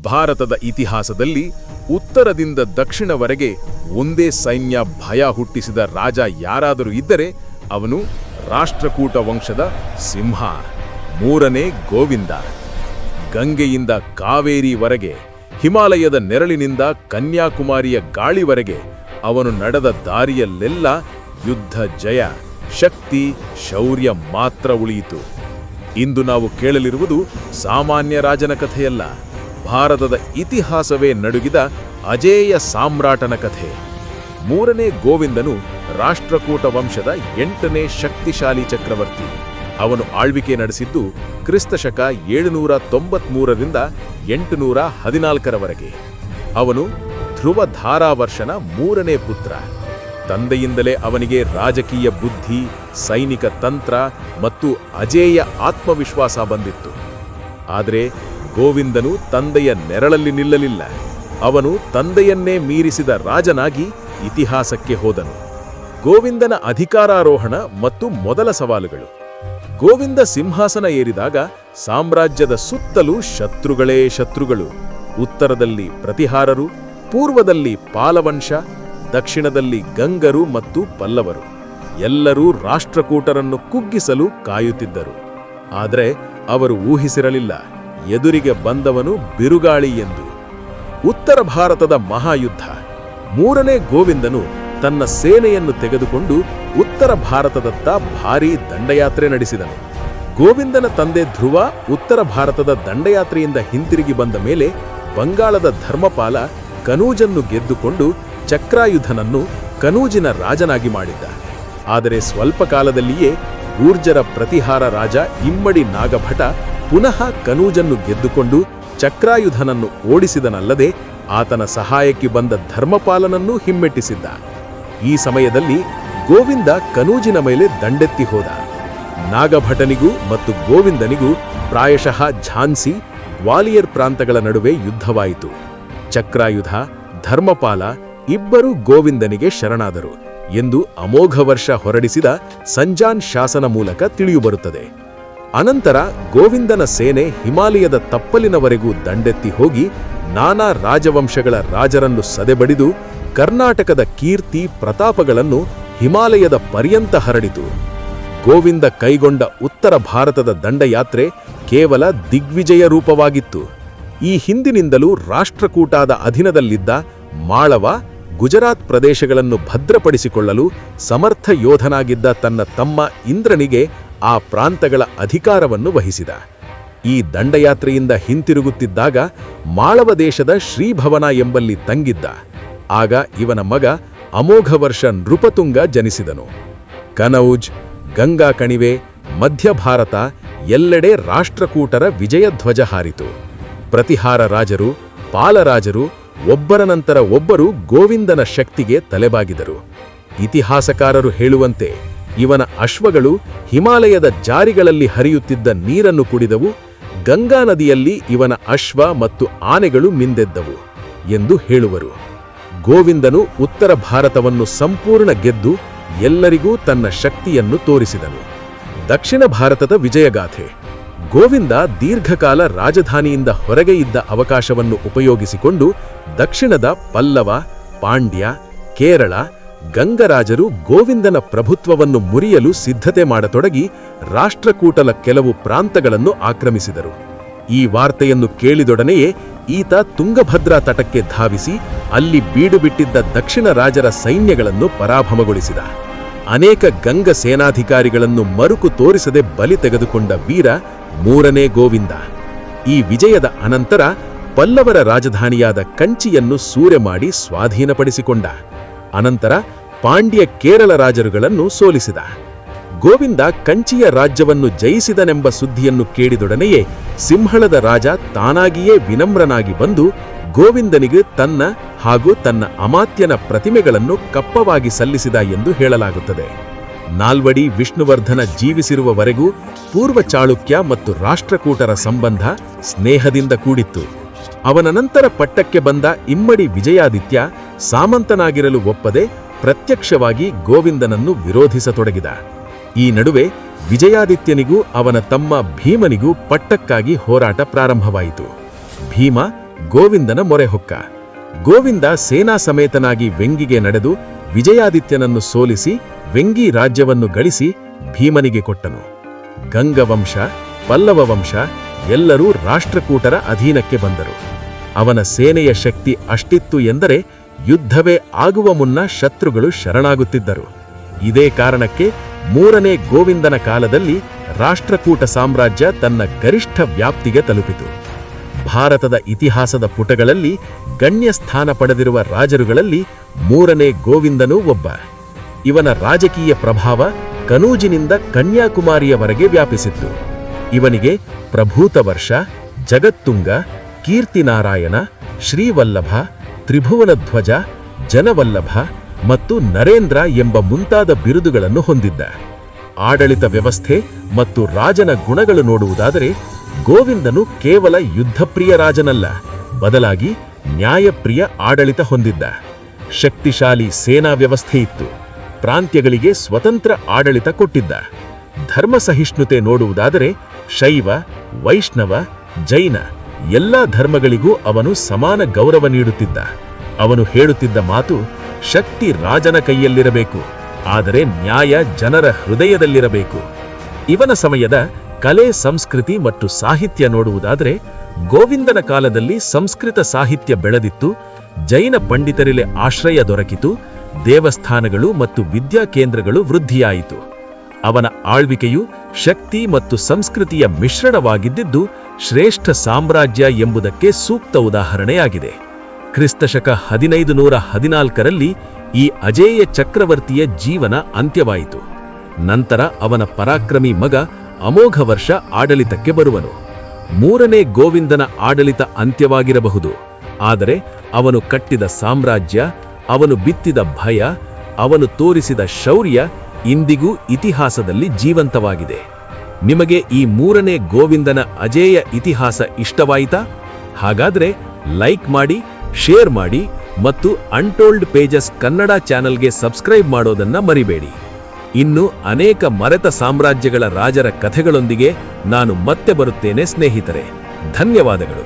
ಭಾರತದ ಇತಿಹಾಸದಲ್ಲಿ ಉತ್ತರದಿಂದ ದಕ್ಷಿಣವರೆಗೆ ಒಂದೇ ಸೈನ್ಯ ಭಯ ಹುಟ್ಟಿಸಿದ ರಾಜ ಯಾರಾದರೂ ಇದ್ದರೆ ಅವನು ರಾಷ್ಟ್ರಕೂಟ ವಂಶದ ಸಿಂಹ ಮೂರನೇ ಗೋವಿಂದ. ಗಂಗೆಯಿಂದ ಕಾವೇರಿವರೆಗೆ, ಹಿಮಾಲಯದ ನೆರಳಿನಿಂದ ಕನ್ಯಾಕುಮಾರಿಯ ಗಾಳಿವರೆಗೆ ಅವನು ನಡೆದ ದಾರಿಯಲ್ಲೆಲ್ಲ ಯುದ್ಧ ಜಯ, ಶಕ್ತಿ, ಶೌರ್ಯ ಮಾತ್ರ ಉಳಿಯಿತು. ಇಂದು ನಾವು ಕೇಳಲಿರುವುದು ಸಾಮಾನ್ಯ ರಾಜನ ಕಥೆಯಲ್ಲ, ಭಾರತದ ಇತಿಹಾಸವೇ ನಡುಗಿದ ಅಜೇಯ ಸಾಮ್ರಾಟನ ಕಥೆ. ಮೂರನೇ ಗೋವಿಂದನು ರಾಷ್ಟ್ರಕೂಟ ವಂಶದ 8ನೇ ಶಕ್ತಿಶಾಲಿ ಚಕ್ರವರ್ತಿ. ಅವನು ಆಳ್ವಿಕೆ ನಡೆಸಿದ್ದು ಕ್ರಿಸ್ತಶಕ 793ರಿಂದ 814ರವರೆಗೆ. ಅವನು ಧ್ರುವಧಾರಾವರ್ಷನ 3ನೇ ಪುತ್ರ. ತಂದೆಯಿಂದಲೇ ಅವನಿಗೆ ರಾಜಕೀಯ ಬುದ್ಧಿ, ಸೈನಿಕ ತಂತ್ರ ಮತ್ತು ಅಜೇಯ ಆತ್ಮವಿಶ್ವಾಸ ಬಂದಿತ್ತು. ಆದರೆ ಗೋವಿಂದನು ತಂದೆಯ ನೆರಳಲ್ಲಿ ನಿಲ್ಲಲಿಲ್ಲ. ಅವನು ತಂದೆಯನ್ನೇ ಮೀರಿಸಿದ ರಾಜನಾಗಿ ಇತಿಹಾಸಕ್ಕೆ ಹೋದನು. ಗೋವಿಂದನ ಅಧಿಕಾರಾರೋಹಣ ಮತ್ತು ಮೊದಲ ಸವಾಲುಗಳು. ಗೋವಿಂದ ಸಿಂಹಾಸನ ಏರಿದಾಗ ಸಾಮ್ರಾಜ್ಯದ ಸುತ್ತಲೂ ಶತ್ರುಗಳೇ ಶತ್ರುಗಳು. ಉತ್ತರದಲ್ಲಿ ಪ್ರತಿಹಾರರು, ಪೂರ್ವದಲ್ಲಿ ಪಾಲವಂಶ, ದಕ್ಷಿಣದಲ್ಲಿ ಗಂಗರು ಮತ್ತು ಪಲ್ಲವರು. ಎಲ್ಲರೂ ರಾಷ್ಟ್ರಕೂಟರನ್ನು ಕುಗ್ಗಿಸಲು ಕಾಯುತ್ತಿದ್ದರು. ಆದರೆ ಅವರು ಊಹಿಸಿರಲಿಲ್ಲ ಎದುರಿಗೆ ಬಂದವನು ಬಿರುಗಾಳಿ ಎಂದು. ಉತ್ತರ ಭಾರತದ ಮಹಾಯುದ್ಧ. ಮೂರನೇ ಗೋವಿಂದನು ತನ್ನ ಸೇನೆಯನ್ನು ತೆಗೆದುಕೊಂಡು ಉತ್ತರ ಭಾರತದತ್ತ ಭಾರೀ ದಂಡಯಾತ್ರೆ ನಡೆಸಿದನು. ಗೋವಿಂದನ ತಂದೆ ಧ್ರುವ ಉತ್ತರ ಭಾರತದ ದಂಡಯಾತ್ರೆಯಿಂದ ಹಿಂತಿರುಗಿ ಬಂದ ಮೇಲೆ ಬಂಗಾಳದ ಧರ್ಮಪಾಲ ಕನೂಜನ್ನು ಗೆದ್ದುಕೊಂಡು ಚಕ್ರಾಯುಧನನ್ನು ಕನೂಜಿನ ರಾಜನಾಗಿ ಮಾಡಿದ್ದ. ಆದರೆ ಸ್ವಲ್ಪ ಕಾಲದಲ್ಲಿಯೇ ಗೂರ್ಜರ ಪ್ರತಿಹಾರ ರಾಜ ಇಮ್ಮಡಿ ನಾಗಭಟ ಪುನಃ ಕನೂಜನ್ನು ಗೆದ್ದುಕೊಂಡು ಚಕ್ರಾಯುಧನನ್ನು ಓಡಿಸಿದನಲ್ಲದೆ ಆತನ ಸಹಾಯಕ್ಕೆ ಬಂದ ಧರ್ಮಪಾಲನನ್ನೂ ಹಿಮ್ಮೆಟ್ಟಿಸಿದ್ದ. ಈ ಸಮಯದಲ್ಲಿ ಗೋವಿಂದ ಕನೂಜಿನ ಮೇಲೆ ದಂಡೆತ್ತಿ ಹೋದ. ನಾಗಭಟನಿಗೂ ಮತ್ತು ಗೋವಿಂದನಿಗೂ ಪ್ರಾಯಶಃ ಝಾನ್ಸಿ, ಗ್ವಾಲಿಯರ್ ಪ್ರಾಂತಗಳ ನಡುವೆ ಯುದ್ಧವಾಯಿತು. ಚಕ್ರಾಯುಧ, ಧರ್ಮಪಾಲ ಇಬ್ಬರೂ ಗೋವಿಂದನಿಗೆ ಶರಣಾದರು ಎಂದು ಅಮೋಘ ವರ್ಷ ಹೊರಡಿಸಿದ ಸಂಜಾನ್ ಶಾಸನ ಮೂಲಕ ತಿಳಿಯುಬರುತ್ತದೆ. ಅನಂತರ ಗೋವಿಂದನ ಸೇನೆ ಹಿಮಾಲಯದ ತಪ್ಪಲಿನವರೆಗೂ ದಂಡೆತ್ತಿ ಹೋಗಿ ನಾನಾ ರಾಜವಂಶಗಳ ರಾಜರನ್ನು ಸದೆಬಡಿದು ಕರ್ನಾಟಕದ ಕೀರ್ತಿ ಪ್ರತಾಪಗಳನ್ನು ಹಿಮಾಲಯದ ಪರ್ಯಂತ ಹರಡಿತು. ಗೋವಿಂದ ಕೈಗೊಂಡ ಉತ್ತರ ಭಾರತದ ದಂಡಯಾತ್ರೆ ಕೇವಲ ದಿಗ್ವಿಜಯ ರೂಪವಾಗಿತ್ತು. ಈ ಹಿಂದಿನಿಂದಲೂ ರಾಷ್ಟ್ರಕೂಟಾದ ಅಧೀನದಲ್ಲಿದ್ದ ಮಾಳವ, ಗುಜರಾತ್ ಪ್ರದೇಶಗಳನ್ನು ಭದ್ರಪಡಿಸಿಕೊಳ್ಳಲು ಸಮರ್ಥ ಯೋಧನಾಗಿದ್ದ ತನ್ನ ತಮ್ಮ ಇಂದ್ರನಿಗೆ ಆ ಪ್ರಾಂತಗಳ ಅಧಿಕಾರವನ್ನು ವಹಿಸಿದ. ಈ ದಂಡಯಾತ್ರೆಯಿಂದ ಹಿಂತಿರುಗುತ್ತಿದ್ದಾಗ ಮಾಳವ ದೇಶದ ಶ್ರೀಭವನ ಎಂಬಲ್ಲಿ ತಂಗಿದ್ದ. ಆಗ ಇವನ ಮಗ ಅಮೋಘ ವರ್ಷ ನೃಪತುಂಗ ಜನಿಸಿದನು. ಕನೌಜ್, ಗಂಗಾ ಕಣಿವೆ, ಮಧ್ಯಭಾರತ ಎಲ್ಲೆಡೆ ರಾಷ್ಟ್ರಕೂಟರ ವಿಜಯಧ್ವಜ ಹಾರಿತು. ಪ್ರತಿಹಾರ ರಾಜರು, ಪಾಲರಾಜರು ಒಬ್ಬರ ನಂತರ ಒಬ್ಬರು ಗೋವಿಂದನ ಶಕ್ತಿಗೆ ತಲೆಬಾಗಿದರು. ಇತಿಹಾಸಕಾರರು ಹೇಳುವಂತೆ ಇವನ ಅಶ್ವಗಳು ಹಿಮಾಲಯದ ಜಾರಿಗಳಲ್ಲಿ ಹರಿಯುತ್ತಿದ್ದ ನೀರನ್ನು ಕುಡಿದವು, ಗಂಗಾ ನದಿಯಲ್ಲಿ ಇವನ ಅಶ್ವ ಮತ್ತು ಆನೆಗಳು ಮಿಂದೆದ್ದವು ಎಂದು ಹೇಳುವರು. ಗೋವಿಂದನು ಉತ್ತರ ಭಾರತವನ್ನು ಸಂಪೂರ್ಣ ಗೆದ್ದು ಎಲ್ಲರಿಗೂ ತನ್ನ ಶಕ್ತಿಯನ್ನು ತೋರಿಸಿದನು. ದಕ್ಷಿಣ ಭಾರತದ ವಿಜಯಗಾಥೆ. ಗೋವಿಂದ ದೀರ್ಘಕಾಲ ರಾಜಧಾನಿಯಿಂದ ಹೊರಗೆ ಇದ್ದ ಅವಕಾಶವನ್ನು ಉಪಯೋಗಿಸಿಕೊಂಡು ದಕ್ಷಿಣದ ಪಲ್ಲವ, ಪಾಂಡ್ಯ, ಕೇರಳ, ಗಂಗರಾಜರು ಗೋವಿಂದನ ಪ್ರಭುತ್ವವನ್ನು ಮುರಿಯಲು ಸಿದ್ಧತೆ ಮಾಡತೊಡಗಿ ರಾಷ್ಟ್ರಕೂಟಲ ಕೆಲವು ಪ್ರಾಂತಗಳನ್ನು ಆಕ್ರಮಿಸಿದರು. ಈ ವಾರ್ತೆಯನ್ನು ಕೇಳಿದೊಡನೆಯೇ ಈತ ತುಂಗಭದ್ರಾ ತಟಕ್ಕೆ ಧಾವಿಸಿ ಅಲ್ಲಿ ಬೀಡುಬಿಟ್ಟಿದ್ದ ದಕ್ಷಿಣ ರಾಜರ ಸೈನ್ಯಗಳನ್ನು ಪರಾಭವಗೊಳಿಸಿದ. ಅನೇಕ ಗಂಗ ಸೇನಾಧಿಕಾರಿಗಳನ್ನು ಮರುಕು ತೋರಿಸದೆ ಬಲಿ ತೆಗೆದುಕೊಂಡ ವೀರ ಮೂರನೇ ಗೋವಿಂದ. ಈ ವಿಜಯದ ಅನಂತರ ಪಲ್ಲವರ ರಾಜಧಾನಿಯಾದ ಕಂಚಿಯನ್ನು ಸೂರೆ ಮಾಡಿ ಸ್ವಾಧೀನಪಡಿಸಿಕೊಂಡ. ಅನಂತರ ಪಾಂಡ್ಯ, ಕೇರಳ ರಾಜರುಗಳನ್ನು ಸೋಲಿಸಿದ. ಗೋವಿಂದ ಕಂಚಿಯ ರಾಜ್ಯವನ್ನು ಜಯಿಸಿದನೆಂಬ ಸುದ್ದಿಯನ್ನು ಕೇಳಿದೊಡನೆಯೇ ಸಿಂಹಳದ ರಾಜ ತಾನಾಗಿಯೇ ವಿನಮ್ರನಾಗಿ ಬಂದು ಗೋವಿಂದನಿಗೆ ತನ್ನ ಹಾಗೂ ತನ್ನ ಅಮಾತ್ಯನ ಪ್ರತಿಮೆಗಳನ್ನು ಕಪ್ಪವಾಗಿ ಸಲ್ಲಿಸಿದ ಎಂದು ಹೇಳಲಾಗುತ್ತದೆ. ನಾಲ್ವಡಿ ವಿಷ್ಣುವರ್ಧನ ಜೀವಿಸಿರುವವರೆಗೂ ಪೂರ್ವ ಚಾಳುಕ್ಯ ಮತ್ತು ರಾಷ್ಟ್ರಕೂಟರ ಸಂಬಂಧ ಸ್ನೇಹದಿಂದ ಕೂಡಿತ್ತು. ಅವನ ನಂತರ ಪಟ್ಟಕ್ಕೆ ಬಂದ ಇಮ್ಮಡಿ ವಿಜಯಾದಿತ್ಯ ಸಾಮಂತನಾಗಿರಲು ಒಪ್ಪದೆ ಪ್ರತ್ಯಕ್ಷವಾಗಿ ಗೋವಿಂದನನ್ನು ವಿರೋಧಿಸತೊಡಗಿದ. ಈ ನಡುವೆ ವಿಜಯಾದಿತ್ಯನಿಗೂ ಅವನ ತಮ್ಮ ಭೀಮನಿಗೂ ಪಟ್ಟಕ್ಕಾಗಿ ಹೋರಾಟ ಪ್ರಾರಂಭವಾಯಿತು. ಭೀಮ ಗೋವಿಂದನ ಮೊರೆ ಹೊಕ್ಕ. ಗೋವಿಂದ ಸೇನಾ ಸಮೇತನಾಗಿ ವೆಂಗಿಗೆ ನಡೆದು ವಿಜಯಾದಿತ್ಯನನ್ನು ಸೋಲಿಸಿ ವೆಂಗಿ ರಾಜ್ಯವನ್ನು ಗಳಿಸಿ ಭೀಮನಿಗೆ ಕೊಟ್ಟನು. ಗಂಗವಂಶ, ಪಲ್ಲವ ವಂಶ ಎಲ್ಲರೂ ರಾಷ್ಟ್ರಕೂಟರ ಅಧೀನಕ್ಕೆ ಬಂದರು. ಅವನ ಸೇನೆಯ ಶಕ್ತಿ ಅಷ್ಟಿತ್ತು ಎಂದರೆ ಯುದ್ಧವೇ ಆಗುವ ಮುನ್ನ ಶತ್ರುಗಳು ಶರಣಾಗುತ್ತಿದ್ದರು. ಇದೇ ಕಾರಣಕ್ಕೆ 3ನೇ ಗೋವಿಂದನ ಕಾಲದಲ್ಲಿ ರಾಷ್ಟ್ರಕೂಟ ಸಾಮ್ರಾಜ್ಯ ತನ್ನ ಗರಿಷ್ಠ ವ್ಯಾಪ್ತಿಗೆ ತಲುಪಿತು. ಭಾರತದ ಇತಿಹಾಸದ ಪುಟಗಳಲ್ಲಿ ಗಣ್ಯ ಸ್ಥಾನ ಪಡೆದಿರುವ ರಾಜರುಗಳಲ್ಲಿ 3ನೇ ಗೋವಿಂದನೂ ಒಬ್ಬ. ಇವನ ರಾಜಕೀಯ ಪ್ರಭಾವ ಕನೂಜಿನಿಂದ ಕನ್ಯಾಕುಮಾರಿಯವರೆಗೆ ವ್ಯಾಪಿಸಿತ್ತು. ಇವನಿಗೆ ಪ್ರಭೂತ ವರ್ಷ, ಜಗತ್ತುಂಗ, ಕೀರ್ತಿನಾರಾಯಣ, ಶ್ರೀವಲ್ಲಭ, ತ್ರಿಭುವನಧ್ವಜ, ಜನವಲ್ಲಭ ಮತ್ತು ನರೇಂದ್ರ ಎಂಬ ಮುಂತಾದ ಬಿರುದುಗಳನ್ನು ಹೊಂದಿದ್ದ. ಆಡಳಿತ ವ್ಯವಸ್ಥೆ ಮತ್ತು ರಾಜನ ಗುಣಗಳು ನೋಡುವುದಾದರೆ ಗೋವಿಂದನು ಕೇವಲ ಯುದ್ಧಪ್ರಿಯ ರಾಜನಲ್ಲ, ಬದಲಾಗಿ ನ್ಯಾಯಪ್ರಿಯ ಆಡಳಿತ ಹೊಂದಿದ್ದ. ಶಕ್ತಿಶಾಲಿ ಸೇನಾ ವ್ಯವಸ್ಥೆ ಇತ್ತು. ಪ್ರಾಂತ್ಯಗಳಿಗೆ ಸ್ವತಂತ್ರ ಆಡಳಿತ ಕೊಟ್ಟಿದ್ದ. ಧರ್ಮ ಸಹಿಷ್ಣುತೆ ನೋಡುವುದಾದರೆ ಶೈವ, ವೈಷ್ಣವ, ಜೈನ ಎಲ್ಲಾ ಧರ್ಮಗಳಿಗೂ ಅವನು ಸಮಾನ ಗೌರವ ನೀಡುತ್ತಿದ್ದ. ಅವನು ಹೇಳುತ್ತಿದ್ದ ಮಾತು, ಶಕ್ತಿ ರಾಜನ ಕೈಯಲ್ಲಿರಬೇಕು, ಆದರೆ ನ್ಯಾಯ ಜನರ ಹೃದಯದಲ್ಲಿರಬೇಕು. ಇವನ ಸಮಯದ ಕಲೆ, ಸಂಸ್ಕೃತಿ ಮತ್ತು ಸಾಹಿತ್ಯ ನೋಡುವುದಾದರೆ ಗೋವಿಂದನ ಕಾಲದಲ್ಲಿ ಸಂಸ್ಕೃತ ಸಾಹಿತ್ಯ ಬೆಳೆದಿತ್ತು. ಜೈನ ಪಂಡಿತರಿಗೆ ಆಶ್ರಯ ದೊರಕಿತು. ದೇವಸ್ಥಾನಗಳು ಮತ್ತು ವಿದ್ಯಾಕೇಂದ್ರಗಳು ವೃದ್ಧಿಯಾಯಿತು. ಅವನ ಆಳ್ವಿಕೆಯು ಶಕ್ತಿ ಮತ್ತು ಸಂಸ್ಕೃತಿಯ ಮಿಶ್ರಣವಾಗಿದ್ದು ಶ್ರೇಷ್ಠ ಸಾಮ್ರಾಜ್ಯ ಎಂಬುದಕ್ಕೆ ಸೂಕ್ತ ಉದಾಹರಣೆಯಾಗಿದೆ. ಕ್ರಿಸ್ತಶಕ 1514ರಲ್ಲಿ ಈ ಅಜೇಯ ಚಕ್ರವರ್ತಿಯ ಜೀವನ ಅಂತ್ಯವಾಯಿತು. ನಂತರ ಅವನ ಪರಾಕ್ರಮಿ ಮಗ ಅಮೋಘ ವರ್ಷ ಆಡಳಿತಕ್ಕೆ ಬರುವನು. 3ನೇ ಗೋವಿಂದನ ಆಡಳಿತ ಅಂತ್ಯವಾಗಿರಬಹುದು, ಆದರೆ ಅವನು ಕಟ್ಟಿದ ಸಾಮ್ರಾಜ್ಯ, ಅವನು ಬಿತ್ತಿದ ಭಯ, ಅವನು ತೋರಿಸಿದ ಶೌರ್ಯ ಇಂದಿಗೂ ಇತಿಹಾಸದಲ್ಲಿ ಜೀವಂತವಾಗಿದೆ. ನಿಮಗೆ ಈ 3ನೇ ಗೋವಿಂದನ ಅಜೇಯ ಇತಿಹಾಸ ಇಷ್ಟವಾಯಿತಾ? ಹಾಗಾದ್ರೆ ಲೈಕ್ ಮಾಡಿ, ಶೇರ್ ಮಾಡಿ ಮತ್ತು ಅನ್ಟೋಲ್ಡ್ ಪೇಜಸ್ ಕನ್ನಡ ಚಾನೆಲ್ಗೆ ಸಬ್ಸ್ಕ್ರೈಬ್ ಮಾಡೋದನ್ನ ಮರಿಬೇಡಿ. ಇನ್ನು ಅನೇಕ ಮರೆತ ಸಾಮ್ರಾಜ್ಯಗಳ ರಾಜರ ಕಥೆಗಳೊಂದಿಗೆ ನಾನು ಮತ್ತೆ ಬರುತ್ತೇನೆ ಸ್ನೇಹಿತರೆ. ಧನ್ಯವಾದಗಳು.